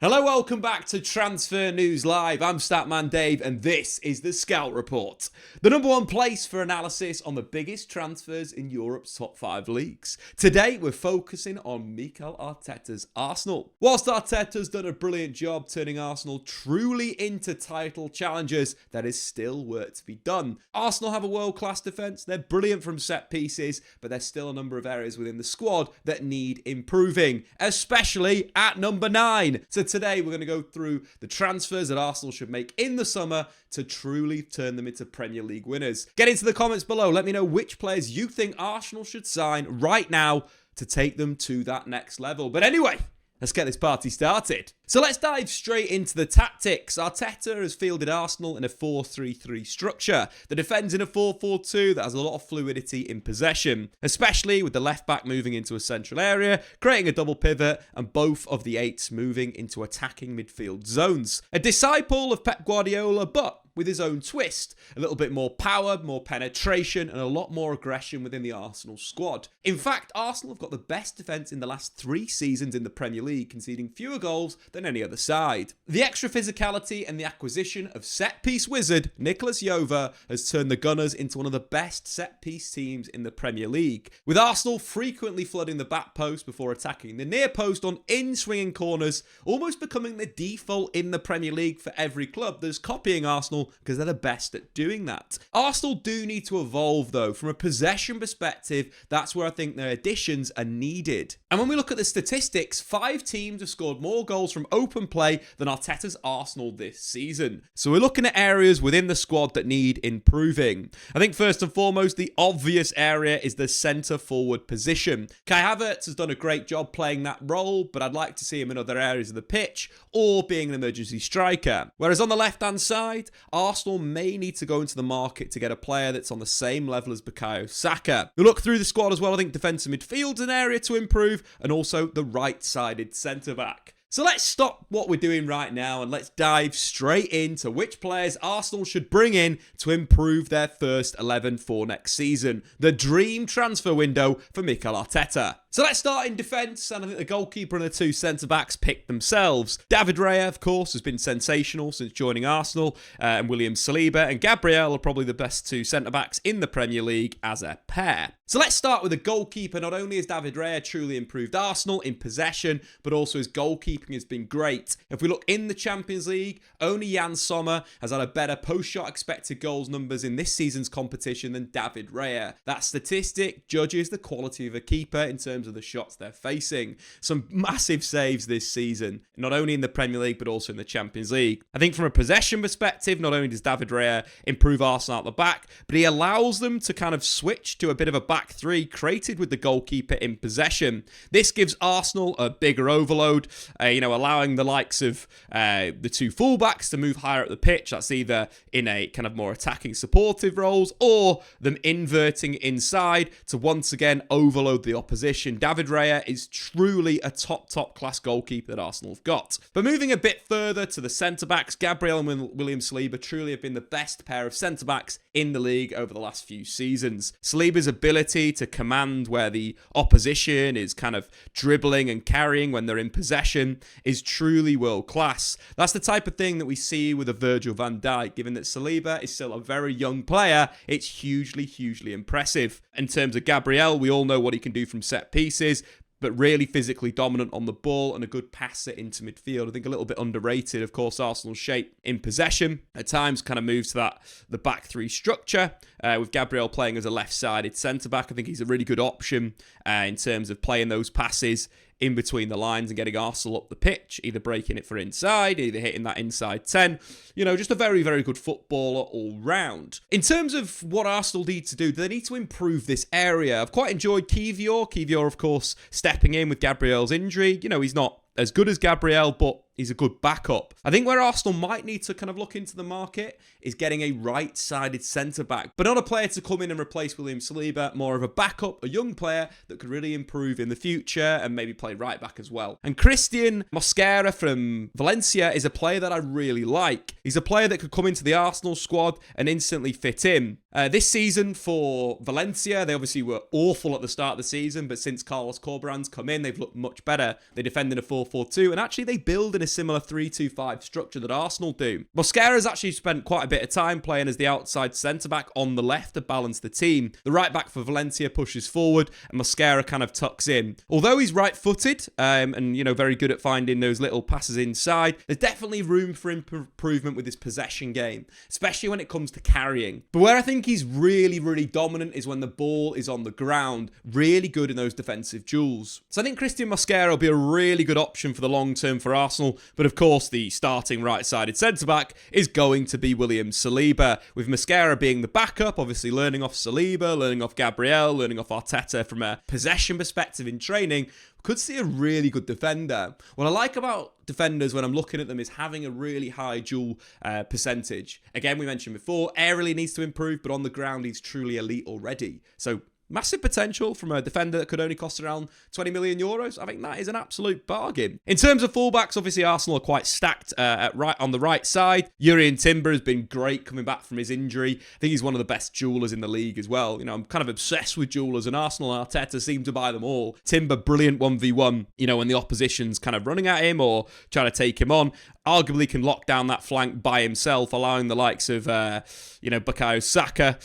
Hello, welcome back to Transfer News Live. I'm Statman Dave and this is the Scout Report. The number one place for analysis on the biggest transfers in Europe's top 5 leagues. Today we're focusing on Mikel Arteta's Arsenal. Whilst Arteta's done a brilliant job turning Arsenal truly into title challengers, there is still work to be done. Arsenal have a world-class defence, they're brilliant from set pieces, but there's still a number of areas within the squad that need improving, especially at number 9. So today we're going to go through the transfers that Arsenal should make in the summer to truly turn them into Premier League winners. Get into the comments below. Let me know which players you think Arsenal should sign right now to take them to that next level. But anyway, let's get this party started. So let's dive straight into the tactics. Arteta has fielded Arsenal in a 4-3-3 structure that defends in a 4-4-2 that has a lot of fluidity in possession, especially with the left back moving into a central area, creating a double pivot, and both of the 8s moving into attacking midfield zones. A disciple of Pep Guardiola, but with his own twist. A little bit more power, more penetration, and a lot more aggression within the Arsenal squad. In fact, Arsenal have got the best defence in the last 3 seasons in the Premier League, conceding fewer goals than any other side. The extra physicality and the acquisition of set-piece wizard Nico Williams has turned the Gunners into one of the best set-piece teams in the Premier League, with Arsenal frequently flooding the back post before attacking the near post on in-swinging corners, almost becoming the default in the Premier League for every club that is copying Arsenal because they're the best at doing that. Arsenal do need to evolve though. From a possession perspective, that's where I think their additions are needed. And when we look at the statistics, 5 teams have scored more goals from open play than Arteta's Arsenal this season. So we're looking at areas within the squad that need improving. I think first and foremost, the obvious area is the centre forward position. Kai Havertz has done a great job playing that role, but I'd like to see him in other areas of the pitch or being an emergency striker. Whereas on the left-hand side, Arsenal may need to go into the market to get a player that's on the same level as Bukayo Saka. We look through the squad as well. I think defensive midfield's an area to improve, and also the right-sided centre-back. So let's stop what we're doing right now and let's dive straight into which players Arsenal should bring in to improve their first 11 for next season. The dream transfer window for Mikel Arteta. So let's start in defence, and I think the goalkeeper and the 2 centre-backs pick themselves. David Raya, of course, has been sensational since joining Arsenal, and William Saliba and Gabriel are probably the best 2 centre-backs in the Premier League as a pair. So let's start with the goalkeeper. Not only has David Raya truly improved Arsenal in possession, but also his goalkeeping has been great. If we look in the Champions League, only Jan Sommer has had a better post-shot expected goals numbers in this season's competition than David Raya. That statistic judges the quality of a keeper in terms of the shots they're facing. Some massive saves this season, not only in the Premier League, but also in the Champions League. I think from a possession perspective, not only does David Raya improve Arsenal out the back, but he allows them to kind of switch to a bit of a back 3 created with the goalkeeper in possession. This gives Arsenal a bigger overload, allowing the likes of the 2 fullbacks to move higher up the pitch. That's either in a kind of more attacking supportive roles or them inverting inside to once again overload the opposition. David Raya is truly a top class goalkeeper that Arsenal have got. But moving a bit further to the centre-backs, Gabriel and William Saliba truly have been the best pair of centre-backs in the league over the last few seasons. Saliba's ability to command where the opposition is kind of dribbling and carrying when they're in possession is truly world class. That's the type of thing that we see with a Virgil van Dijk. Given that Saliba is still a very young player, it's hugely impressive. In terms of Gabriel, we all know what he can do from set pieces, but really physically dominant on the ball and a good passer into midfield. I think a little bit underrated. Of course, Arsenal's shape in possession at times kind of moves to the back 3 structure, with Gabriel playing as a left-sided centre-back. I think he's a really good option in terms of playing those passes in between the lines and getting Arsenal up the pitch, either breaking it for inside, either hitting that inside 10. Just a very good footballer all round. In terms of what Arsenal need to do, they need to improve this area. I've quite enjoyed Kivior. Kivior, of course, stepping in with Gabriel's injury. He's not as good as Gabriel, but he's a good backup. I think where Arsenal might need to kind of look into the market is getting a right-sided centre-back, but not a player to come in and replace William Saliba, more of a backup, a young player that could really improve in the future and maybe play right-back as well. And Christian Mosquera from Valencia is a player that I really like. He's a player that could come into the Arsenal squad and instantly fit in. This season for Valencia, they obviously were awful at the start of the season, but since Carlos Corberán's come in, they've looked much better. They defend in a 4-4-2, and actually they build in a similar 3-2-5 structure that Arsenal do. Mosquera's actually spent quite a bit of time playing as the outside centre-back on the left to balance the team. The right-back for Valencia pushes forward, and Mosquera kind of tucks in. Although he's right-footed, and, very good at finding those little passes inside, there's definitely room for improvement with his possession game, especially when it comes to carrying. But where I think he's really, really dominant is when the ball is on the ground, really good in those defensive duels. So I think Christian Mosquera will be a really good option for the long term for Arsenal, but of course the starting right-sided centre-back is going to be William Saliba, with Mosquera being the backup, obviously learning off Saliba, learning off Gabriel, learning off Arteta from a possession perspective in training. Could see a really good defender. What I like about defenders when I'm looking at them is having a really high duel percentage. Again, we mentioned before, aerially needs to improve, but on the ground he's truly elite already. So massive potential from a defender that could only cost around 20 million euros. I think that is an absolute bargain. In terms of fullbacks, obviously Arsenal are quite stacked on the right side. Jurrien Timber has been great coming back from his injury. I think he's one of the best duellers in the league as well. I'm kind of obsessed with duellers, and Arsenal and Arteta seem to buy them all. Timber, brilliant 1v1, when the opposition's kind of running at him or trying to take him on. Arguably can lock down that flank by himself, allowing the likes of, Bukayo Saka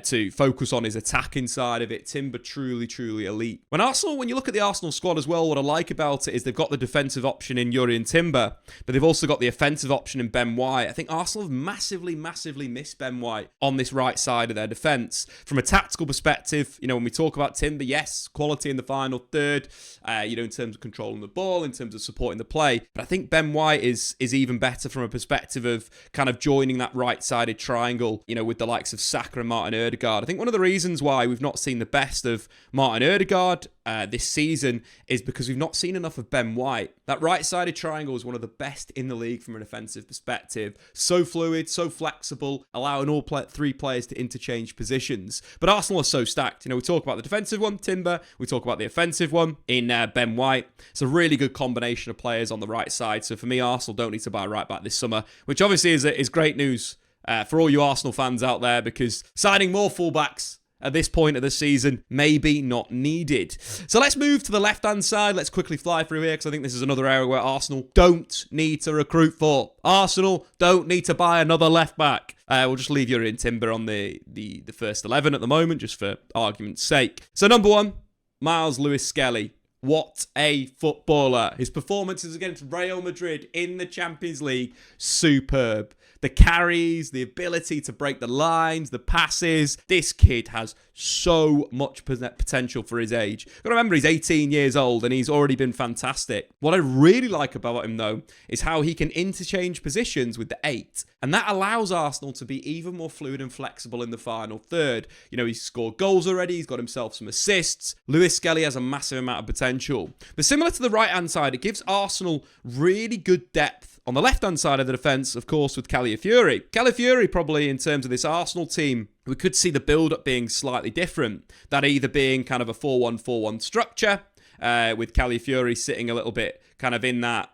to focus on his attacking side of it. Timber truly, truly elite. When you look at the Arsenal squad as well, what I like about it is they've got the defensive option in Jurrien Timber, but they've also got the offensive option in Ben White. I think Arsenal have massively, massively missed Ben White on this right side of their defence. From a tactical perspective, when we talk about Timber, yes, quality in the final third, in terms of controlling the ball, in terms of supporting the play, but I think Ben White is even better from a perspective of kind of joining that right-sided triangle, with the likes of Saka and Martin Ødegaard. I think one of the reasons why we've not seen the best of Martin Ødegaard this season is because we've not seen enough of Ben White. That right-sided triangle is one of the best in the league from an offensive perspective. So fluid, so flexible, allowing all three players to interchange positions. But Arsenal are so stacked. We talk about the defensive one, Timber. We talk about the offensive one in Ben White. It's a really good combination of players on the right side. So for me, Arsenal don't need to buy a right back this summer, which obviously is great news for all you Arsenal fans out there, because signing more fullbacks at this point of the season, maybe not needed. So let's move to the left-hand side. Let's quickly fly through here, because I think this is another area where Arsenal don't need to recruit for. Arsenal don't need to buy another left-back. We'll just leave Jurrien Timber on the first 11 at the moment, just for argument's sake. So number one, Miles Lewis-Skelly. What a footballer. His performances against Real Madrid in the Champions League, superb. The carries, the ability to break the lines, the passes. This kid has so much potential for his age. You've got to remember, he's 18 years old and he's already been fantastic. What I really like about him, though, is how he can interchange positions with the 8. And that allows Arsenal to be even more fluid and flexible in the final third. He's scored goals already. He's got himself some assists. Lewis-Skelly has a massive amount of potential. But similar to the right-hand side, it gives Arsenal really good depth on the left-hand side of the defence, of course, with Calafiori. Calafiori, probably in terms of this Arsenal team, we could see the build-up being slightly different. That either being kind of a 4-1-4-1 structure, with Calafiori sitting a little bit kind of in that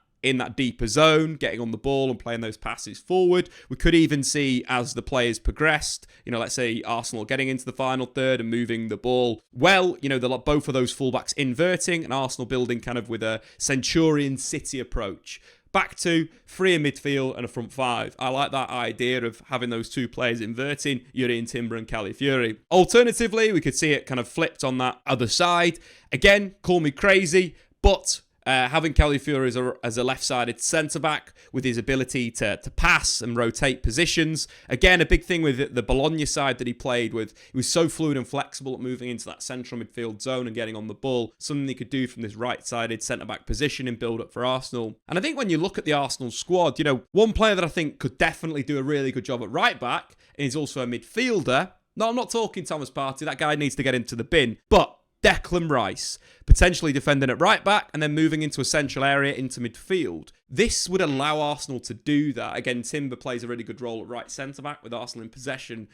deeper zone, getting on the ball and playing those passes forward. We could even see, as the players progressed, let's say Arsenal getting into the final third and moving the ball well, both of those fullbacks inverting and Arsenal building kind of with a Centurion City approach. Back to 3 in midfield and a front 5. I like that idea of having those two players inverting, Jurrien Timber and Calafiori. Alternatively, we could see it kind of flipped on that other side. Again, call me crazy, but having Calafiori as a left-sided centre-back with his ability to pass and rotate positions. Again, a big thing with the Bologna side that he played with. He was so fluid and flexible at moving into that central midfield zone and getting on the ball. Something he could do from this right-sided centre-back position in build-up for Arsenal. And I think when you look at the Arsenal squad, one player that I think could definitely do a really good job at right-back, and he's also a midfielder. No, I'm not talking Thomas Partey. That guy needs to get into the bin. But Declan Rice, potentially defending at right back and then moving into a central area into midfield. This would allow Arsenal to do that. Again, Timber plays a really good role at right centre back with Arsenal in possession,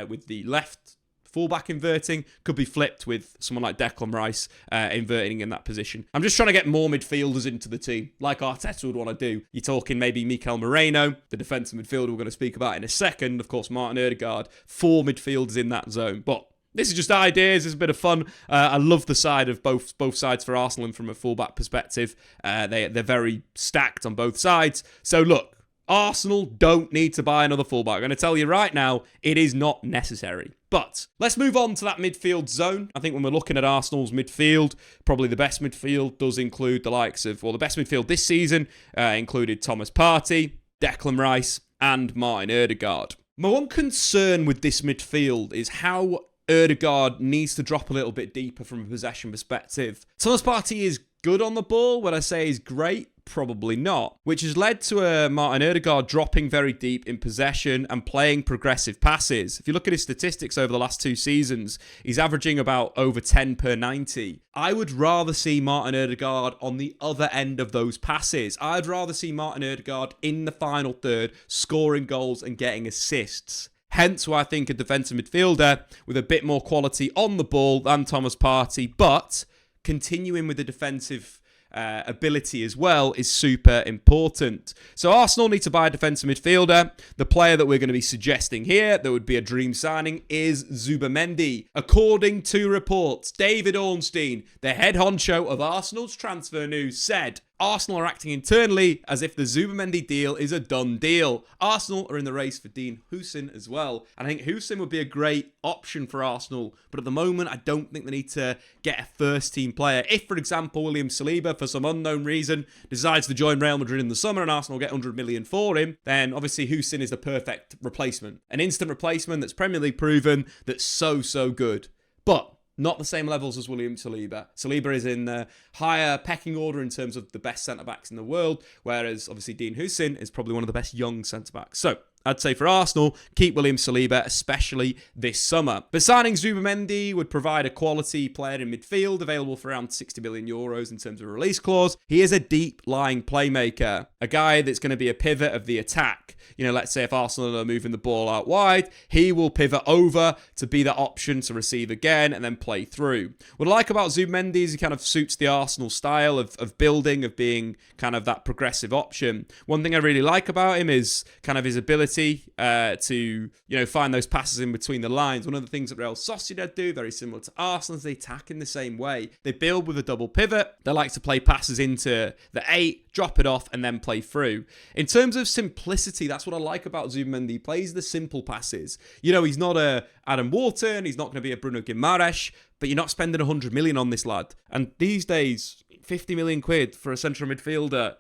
with the left fullback inverting. Could be flipped with someone like Declan Rice inverting in that position. I'm just trying to get more midfielders into the team, like Arteta would want to do. You're talking maybe Mikel Moreno, the defensive midfielder we're going to speak about in a second. Of course, Martin Ødegaard, 4 midfielders in that zone. But this is just ideas. It's a bit of fun. I love the side of both sides for Arsenal, and from a fullback perspective, they're very stacked on both sides. So look, Arsenal don't need to buy another fullback. I'm going to tell you right now, it is not necessary. But let's move on to that midfield zone. I think when we're looking at Arsenal's midfield, probably the best midfield does include the likes of, well, the best midfield this season included Thomas Partey, Declan Rice, and Martin Ødegaard. My one concern with this midfield is how Ødegaard needs to drop a little bit deeper from a possession perspective. Thomas Partey is good on the ball. When I say he's great, probably not, which has led to Martin Ødegaard dropping very deep in possession and playing progressive passes. If you look at his statistics over the last 2 seasons, he's averaging about over 10 per 90. I would rather see Martin Ødegaard on the other end of those passes. I'd rather see Martin Ødegaard in the final third, scoring goals and getting assists. Hence why I think a defensive midfielder with a bit more quality on the ball than Thomas Partey, but continuing with the defensive ability as well is super important. So Arsenal need to buy a defensive midfielder. The player that we're going to be suggesting here that would be a dream signing is Zubimendi. According to reports, David Ornstein, the head honcho of Arsenal's transfer news, said Arsenal are acting internally as if the Zubimendi deal is a done deal. Arsenal are in the race for Dean Huijsen as well. And I think Huijsen would be a great option for Arsenal. But at the moment, I don't think they need to get a first-team player. If, for example, William Saliba, for some unknown reason, decides to join Real Madrid in the summer and Arsenal get 100 million for him, then obviously Huijsen is the perfect replacement. An instant replacement that's Premier League proven, that's so good. But not the same levels as William Saliba. Saliba is in the higher pecking order in terms of the best centre-backs in the world, whereas obviously Dean Huijsen is probably one of the best young centre-backs. So I'd say for Arsenal, keep William Saliba, especially this summer. But signing Zubimendi would provide a quality player in midfield, available for around 60 million euros in terms of a release clause. He is a deep-lying playmaker, a guy that's going to be a pivot of the attack. You know, let's say if Arsenal are moving the ball out wide, he will pivot over to be that option to receive again and then play through. What I like about Zubimendi is he kind of suits the Arsenal style of building, of being kind of that progressive option. One thing I really like about him is kind of his ability to, you know, find those passes in between the lines. One of the things that Real Sociedad do, very similar to Arsenal, is they attack in the same way. They build with a double pivot. They like to play passes into the 8, drop it off, and then play through. In terms of simplicity, that's what I like about Zubimendi. He plays the simple passes. You know, he's not a Adam Wharton. He's not going to be a Bruno Guimaraes, but you're not spending 100 million on this lad. And these days, 50 million quid for a central midfielder,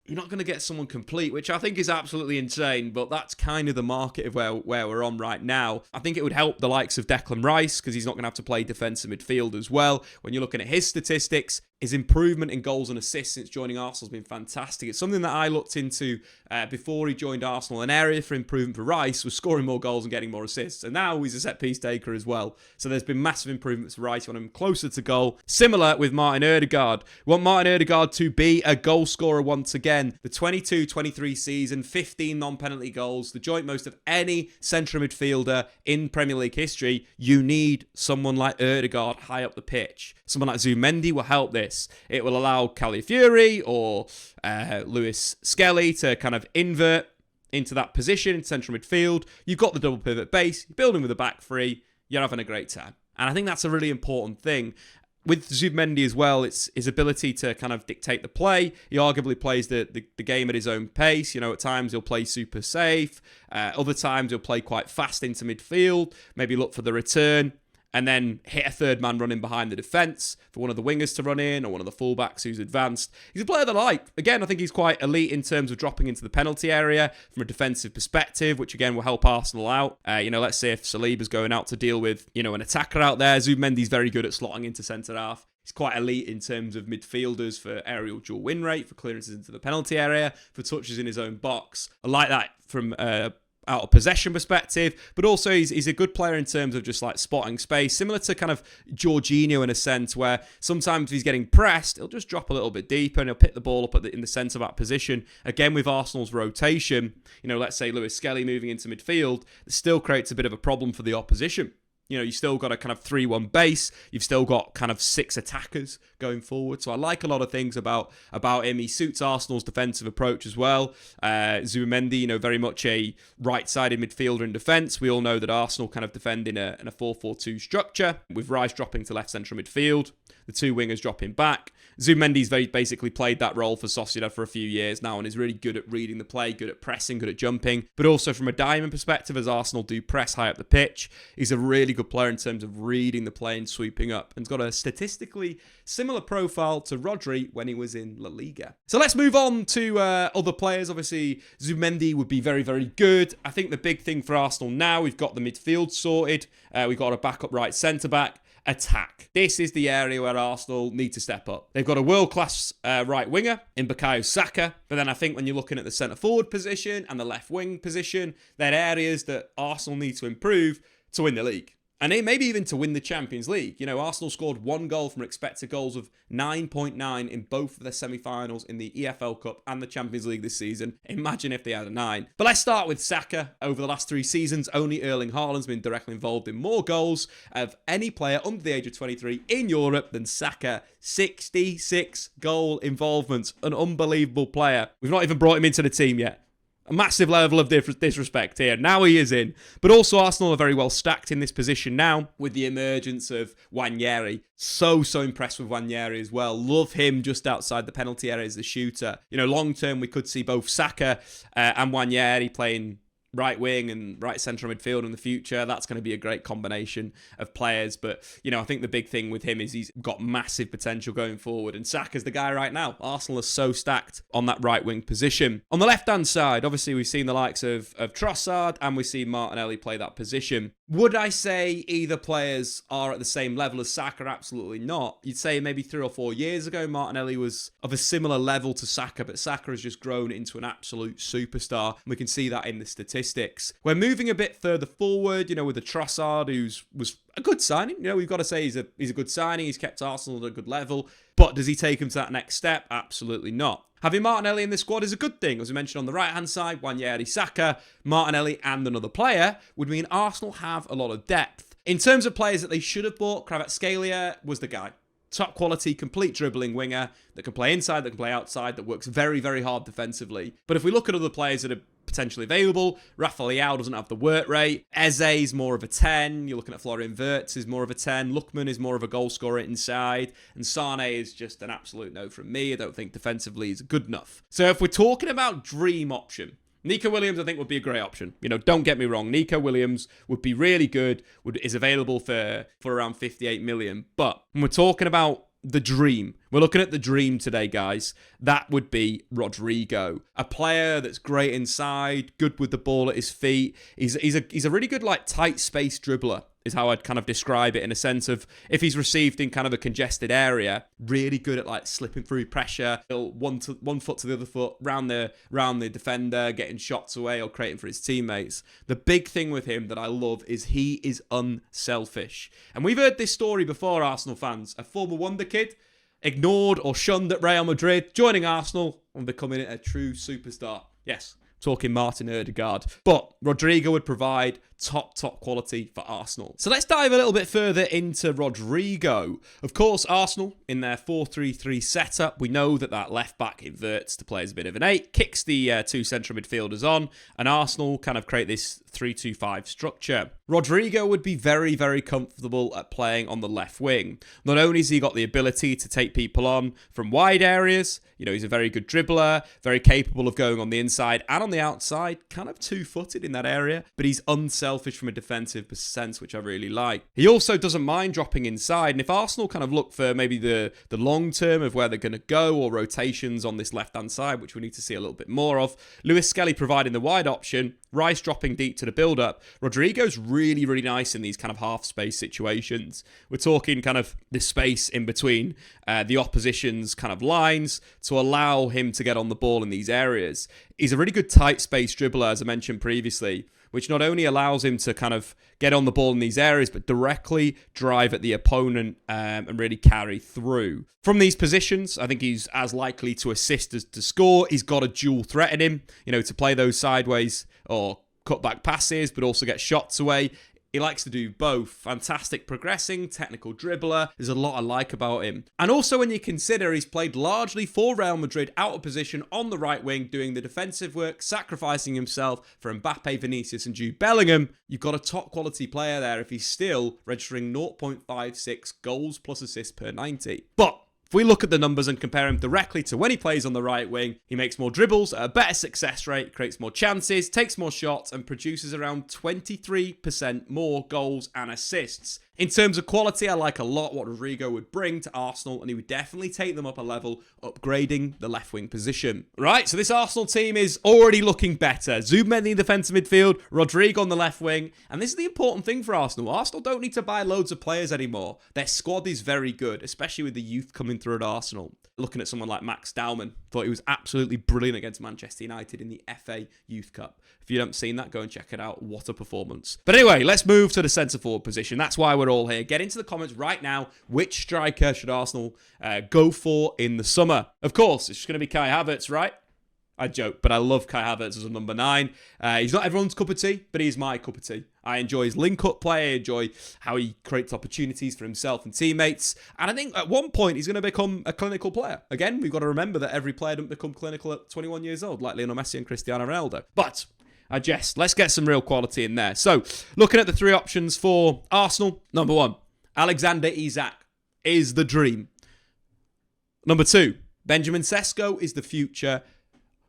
you're not going to get someone complete, which I think is absolutely insane, but that's kind of the market of where we're on right now. I think it would help the likes of Declan Rice, because he's not going to have to play defensive midfield as well. When you're looking at his statistics, his improvement in goals and assists since joining Arsenal has been fantastic. It's something that I looked into before he joined Arsenal. An area for improvement for Rice was scoring more goals and getting more assists. And now he's a set-piece taker as well. So there's been massive improvements for Rice. You want him closer to goal. Similar with Martin Ødegaard. We want Martin Ødegaard to be a goal scorer once again. The 22-23 season, 15 non-penalty goals, the joint most of any central midfielder in Premier League history. You need someone like Ødegaard high up the pitch. Someone like Zubimendi will help this. It will allow Calafiori or Lewis Skelly to kind of invert into that position in central midfield. You've got the double pivot base, you're building with a back three, you're having a great time. And I think that's a really important thing. With Zubimendi as well, it's his ability to kind of dictate the play. He arguably plays the game at his own pace. You know, at times he'll play super safe. Other times he'll play quite fast into midfield, maybe look for the return, and then hit a third man running behind the defence for one of the wingers to run in or one of the fullbacks who's advanced. He's a player that I like. Again, I think he's quite elite in terms of dropping into the penalty area from a defensive perspective, which again will help Arsenal out. You know, let's say if Saliba's going out to deal with, you know, an attacker out there, Zubimendi's very good at slotting into centre half. He's quite elite in terms of midfielders for aerial dual win rate, for clearances into the penalty area, for touches in his own box. I like that from out of possession perspective, but also he's a good player in terms of just like spotting space, similar to kind of Jorginho in a sense, where sometimes if he's getting pressed, he'll just drop a little bit deeper and he'll pick the ball up in the centre back position. Again, with Arsenal's rotation, you know, let's say Lewis Skelly moving into midfield, it still creates a bit of a problem for the opposition. You know, you still got a kind of 3-1 base. You've still got kind of 6 attackers going forward. So I like a lot of things about him. He suits Arsenal's defensive approach as well. Zubimendi, you know, very much a right-sided midfielder in defence. We all know that Arsenal kind of defend in a 4-4-2 structure, with Rice dropping to left central midfield, the 2 wingers dropping back. Zubimendi's basically played that role for Sociedad for a few years now and is really good at reading the play, good at pressing, good at jumping. But also from a diamond perspective, as Arsenal do press high up the pitch, he's a really good player in terms of reading the play and sweeping up, and has got a statistically similar profile to Rodri when he was in La Liga. So let's move on to other players. Obviously, Zubimendi would be very, very good. I think the big thing for Arsenal now, we've got the midfield sorted. We've got a backup right centre-back. Attack. This is the area where Arsenal need to step up. They've got a world-class right winger in Bukayo Saka, but then I think when you're looking at the centre-forward position and the left wing position, they're areas that Arsenal need to improve to win the league. And maybe even to win the Champions League. You know, Arsenal scored 1 goal from expected goals of 9.9 in both of their semi-finals in the EFL Cup and the Champions League this season. Imagine if they had a 9. But let's start with Saka. Over the last 3 seasons, only Erling Haaland's been directly involved in more goals of any player under the age of 23 in Europe than Saka. 66 goal involvements. An unbelievable player. We've not even brought him into the team yet. A massive level of disrespect here. Now he is in. But also Arsenal are very well stacked in this position now with the emergence of Nwaneri. So impressed with Nwaneri as well. Love him just outside the penalty area as a shooter. You know, long term we could see both Saka and Nwaneri playing right wing and right central midfield in the future. That's going to be a great combination of players. But, you know, I think the big thing with him is he's got massive potential going forward. And Saka's the guy right now. Arsenal are so stacked on that right wing position. On the left-hand side, obviously we've seen the likes of Trossard and we've seen Martinelli play that position. Would I say either players are at the same level as Saka? Absolutely not. You'd say maybe 3 or 4 years ago, Martinelli was of a similar level to Saka, but Saka has just grown into an absolute superstar. We can see that in the statistics. We're moving a bit further forward, you know, with the Trossard, was a good signing. You know, we've got to say he's a good signing. He's kept Arsenal at a good level. But does he take him to that next step? Absolutely not. Having Martinelli in the squad is a good thing. As we mentioned on the right-hand side, Nwaneri, Saka, Martinelli and another player would mean Arsenal have a lot of depth. In terms of players that they should have bought, Kvaratskhelia was the guy. Top quality, complete dribbling winger that can play inside, that can play outside, that works very, very hard defensively. But if we look at other players that are potentially available, Rafa Leao doesn't have the work rate. Eze is more of a 10. You're looking at Florian Wirtz is more of a 10. Lookman is more of a goal scorer inside. And Sane is just an absolute no from me. I don't think defensively is good enough. So if we're talking about dream option, Nico Williams, I think, would be a great option. You know, don't get me wrong. Nico Williams would be really good, is available for around 58 million. But when we're talking about the dream, we're looking at the dream today, guys. That would be Rodrigo. A player that's great inside, good with the ball at his feet. He's a really good, like, tight space dribbler, is how I'd kind of describe it, in a sense of if he's received in kind of a congested area, really good at like slipping through pressure, one foot to the other foot, round the defender, getting shots away or creating for his teammates. The big thing with him that I love is he is unselfish. And we've heard this story before, Arsenal fans. A former wonder kid, ignored or shunned at Real Madrid, joining Arsenal and becoming a true superstar. Yes, talking Martin Ødegaard. But Rodrigo would provide top quality for Arsenal. So let's dive a little bit further into Rodrigo. Of course, Arsenal, in their 4-3-3 setup, we know that left back inverts to play as a bit of an 8, kicks the 2 central midfielders on, and Arsenal kind of create this 3-2-5 structure. Rodrigo would be very, very comfortable at playing on the left wing. Not only has he got the ability to take people on from wide areas, you know, he's a very good dribbler, very capable of going on the inside and on the outside, kind of two-footed in that area, but he's unselfish from a defensive sense, which I really like. He also doesn't mind dropping inside, and if Arsenal kind of look for maybe the long term of where they're going to go, or rotations on this left-hand side, which we need to see a little bit more of, Lewis Skelly providing the wide option, Rice dropping deep to the build-up. Rodrigo's really, really nice in these kind of half-space situations. We're talking kind of the space in between the opposition's kind of lines to allow him to get on the ball in these areas. He's a really good tight space dribbler, as I mentioned previously, which not only allows him to kind of get on the ball in these areas, but directly drive at the opponent and really carry through. From these positions, I think he's as likely to assist as to score. He's got a dual threat in him, you know, to play those sideways or cutback passes, but also get shots away. He likes to do both. Fantastic progressing, technical dribbler. There's a lot I like about him. And also when you consider he's played largely for Real Madrid out of position on the right wing, doing the defensive work, sacrificing himself for Mbappe, Vinicius and Jude Bellingham, you've got a top quality player there if he's still registering 0.56 goals plus assists per 90. But if we look at the numbers and compare him directly to when he plays on the right wing, he makes more dribbles at a better success rate, creates more chances, takes more shots, and produces around 23% more goals and assists. In terms of quality, I like a lot what Rodrigo would bring to Arsenal, and he would definitely take them up a level, upgrading the left wing position. Right, so this Arsenal team is already looking better. Zubimendi in defensive midfield, Rodrigo on the left wing, and this is the important thing for Arsenal. Arsenal don't need to buy loads of players anymore. Their squad is very good, especially with the youth coming through at Arsenal. Looking at someone like Max Dowman, thought he was absolutely brilliant against Manchester United in the FA Youth Cup. If you haven't seen that, go and check it out. What a performance. But anyway, let's move to the centre-forward position. That's why we're all here. Get into the comments right now. Which striker should Arsenal go for in the summer? Of course, it's just going to be Kai Havertz, right? I joke, but I love Kai Havertz as a number 9. He's not everyone's cup of tea, but he's my cup of tea. I enjoy his link-up play. I enjoy how he creates opportunities for himself and teammates. And I think at one point, he's going to become a clinical player. Again, we've got to remember that every player doesn't become clinical at 21 years old, like Lionel Messi and Cristiano Ronaldo. But I jest. Let's get some real quality in there. So, looking at the 3 options for Arsenal. Number 1, Alexander Isak is the dream. Number 2, Benjamin Sesko is the future.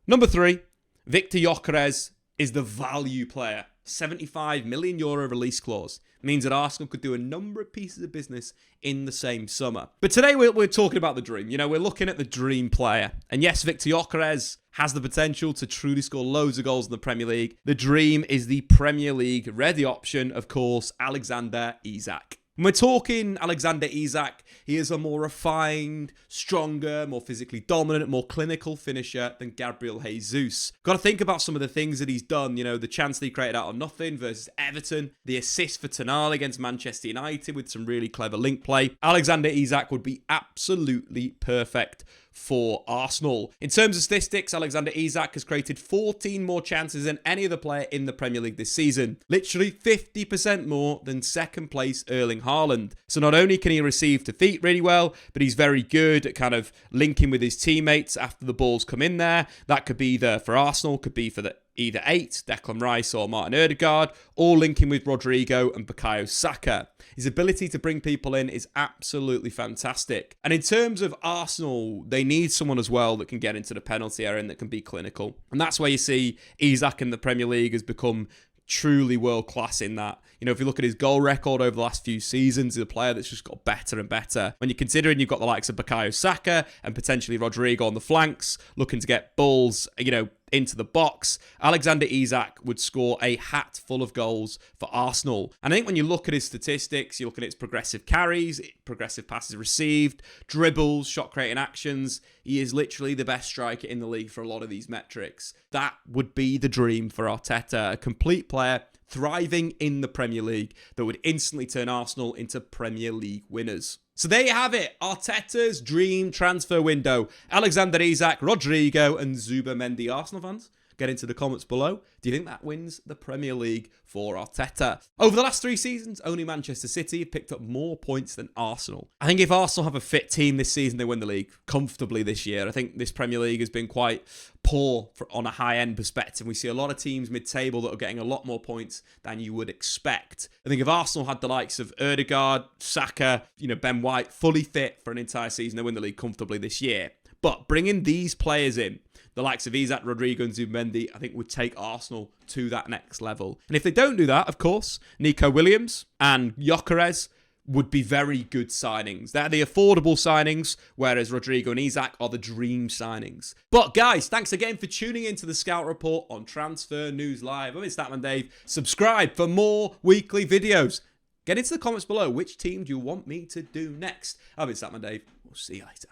Number 3, Viktor Gyokeres is the value player. €75 million release clause means that Arsenal could do a number of pieces of business in the same summer. But today we're talking about the dream. You know, we're looking at the dream player. And yes, Viktor Gyokeres has the potential to truly score loads of goals in the Premier League. The dream is the Premier League ready option, of course, Alexander Isak. When we're talking Alexander Isak, he is a more refined, stronger, more physically dominant, more clinical finisher than Gabriel Jesus. Got to think about some of the things that he's done. You know, the chance that he created out of nothing versus Everton, the assist for Tonali against Manchester United with some really clever link play. Alexander Isak would be absolutely perfect for Arsenal. In terms of statistics, Alexander Isak has created 14 more chances than any other player in the Premier League this season. Literally 50% more than second place Erling Haaland. So not only can he receive to feet really well, but he's very good at kind of linking with his teammates after the balls come in there. That could be either for Arsenal, could be for either 8, Declan Rice or Martin Odegaard, or linking with Rodrigo and Bukayo Saka. His ability to bring people in is absolutely fantastic. And in terms of Arsenal, they need someone as well that can get into the penalty area and that can be clinical. And that's where you see Isak in the Premier League has become truly world class in that. You know, if you look at his goal record over the last few seasons, he's a player that's just got better and better. When you're considering you've got the likes of Bukayo Saka and potentially Rodrigo on the flanks, looking to get balls, you know, into the box, Alexander Isak would score a hat full of goals for Arsenal. And I think when you look at his statistics, you look at his progressive carries, progressive passes received, dribbles, shot creating actions, he is literally the best striker in the league for a lot of these metrics. That would be the dream for Arteta, a complete player thriving in the Premier League that would instantly turn Arsenal into Premier League winners. So there you have it, Arteta's dream transfer window. Alexander Isak, Rodrigo and Zubimendi. Arsenal fans, get into the comments below. Do you think that wins the Premier League for Arteta? Over the last 3 seasons, only Manchester City have picked up more points than Arsenal. I think if Arsenal have a fit team this season, they win the league comfortably this year. I think this Premier League has been quite poor on a high-end perspective. We see a lot of teams mid-table that are getting a lot more points than you would expect. I think if Arsenal had the likes of Odegaard, Saka, Ben White fully fit for an entire season, they win the league comfortably this year. But bringing these players in, the likes of Isak, Rodrigo and Zubimendi, I think would take Arsenal to that next level. And if they don't do that, of course, Nico Williams and Gyokeres would be very good signings. They're the affordable signings, whereas Rodrigo and Isak are the dream signings. But guys, thanks again for tuning into the Scout Report on Transfer News Live. I'm Statman Dave. Subscribe for more weekly videos. Get into the comments below. Which team do you want me to do next? I'm Statman Dave. We'll see you later.